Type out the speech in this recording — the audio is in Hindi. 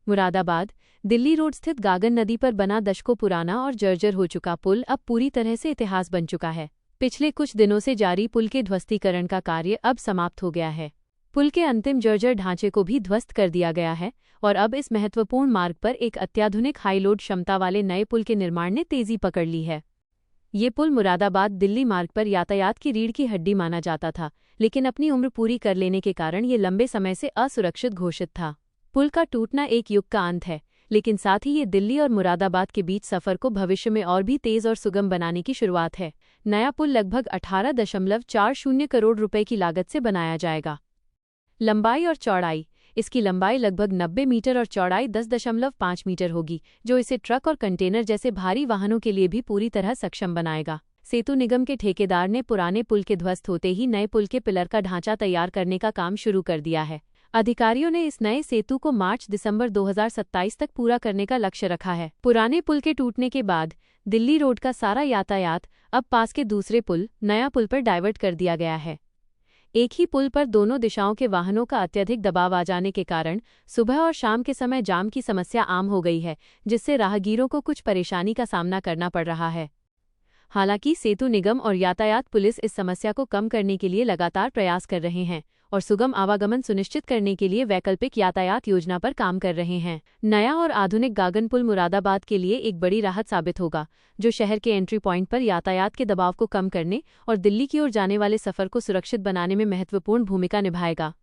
मुरादाबाद, दिल्ली रोड स्थित गागन नदी पर बना दशकों पुराना और जर्जर हो चुका पुल अब पूरी तरह से इतिहास बन चुका है। पिछले कुछ दिनों से जारी पुल के ध्वस्तीकरण का कार्य अब समाप्त हो गया है। पुल के अंतिम जर्जर ढांचे को भी ध्वस्त कर दिया गया है और अब इस महत्वपूर्ण मार्ग पर एक अत्याधुनिक हाई लोड क्षमता वाले नए पुल के निर्माण ने तेजी पकड़ ली है। ये पुल मुरादाबाद दिल्ली मार्ग पर यातायात की रीढ़ की हड्डी माना जाता था, लेकिन अपनी उम्र पूरी कर लेने के कारण ये लंबे समय से असुरक्षित घोषित था। पुल का टूटना एक युग का अंत है, लेकिन साथ ही ये दिल्ली और मुरादाबाद के बीच सफर को भविष्य में और भी तेज और सुगम बनाने की शुरुआत है। नया पुल लगभग 18.40 करोड़ रुपए की लागत से बनाया जाएगा। लंबाई और चौड़ाई। इसकी लंबाई लगभग 90 मीटर और चौड़ाई 10.5 मीटर होगी, जो इसे ट्रक और कंटेनर जैसे भारी वाहनों के लिए भी पूरी तरह सक्षम बनाएगा। सेतु निगम के ठेकेदार ने पुराने पुल के ध्वस्त होते ही नए पुल के पिलर का ढांचा तैयार करने का काम शुरू कर दिया है। अधिकारियों ने इस नए सेतु को मार्च-दिसंबर 2027 तक पूरा करने का लक्ष्य रखा है। पुराने पुल के टूटने के बाद दिल्ली रोड का सारा यातायात अब पास के दूसरे पुल, नया पुल पर डाइवर्ट कर दिया गया है। एक ही पुल पर दोनों दिशाओं के वाहनों का अत्यधिक दबाव आ जाने के कारण सुबह और शाम के समय जाम की समस्या आम हो गई है, जिससे राहगीरों को कुछ परेशानी का सामना करना पड़ रहा है। हालांकि सेतु निगम और यातायात पुलिस इस समस्या को कम करने के लिए लगातार प्रयास कर रहे हैं और सुगम आवागमन सुनिश्चित करने के लिए वैकल्पिक यातायात योजना पर काम कर रहे हैं। नया और आधुनिक गागन पुल मुरादाबाद के लिए एक बड़ी राहत साबित होगा, जो शहर के एंट्री पॉइंट पर यातायात के दबाव को कम करने और दिल्ली की ओर जाने वाले सफर को सुरक्षित बनाने में महत्वपूर्ण भूमिका निभाएगा।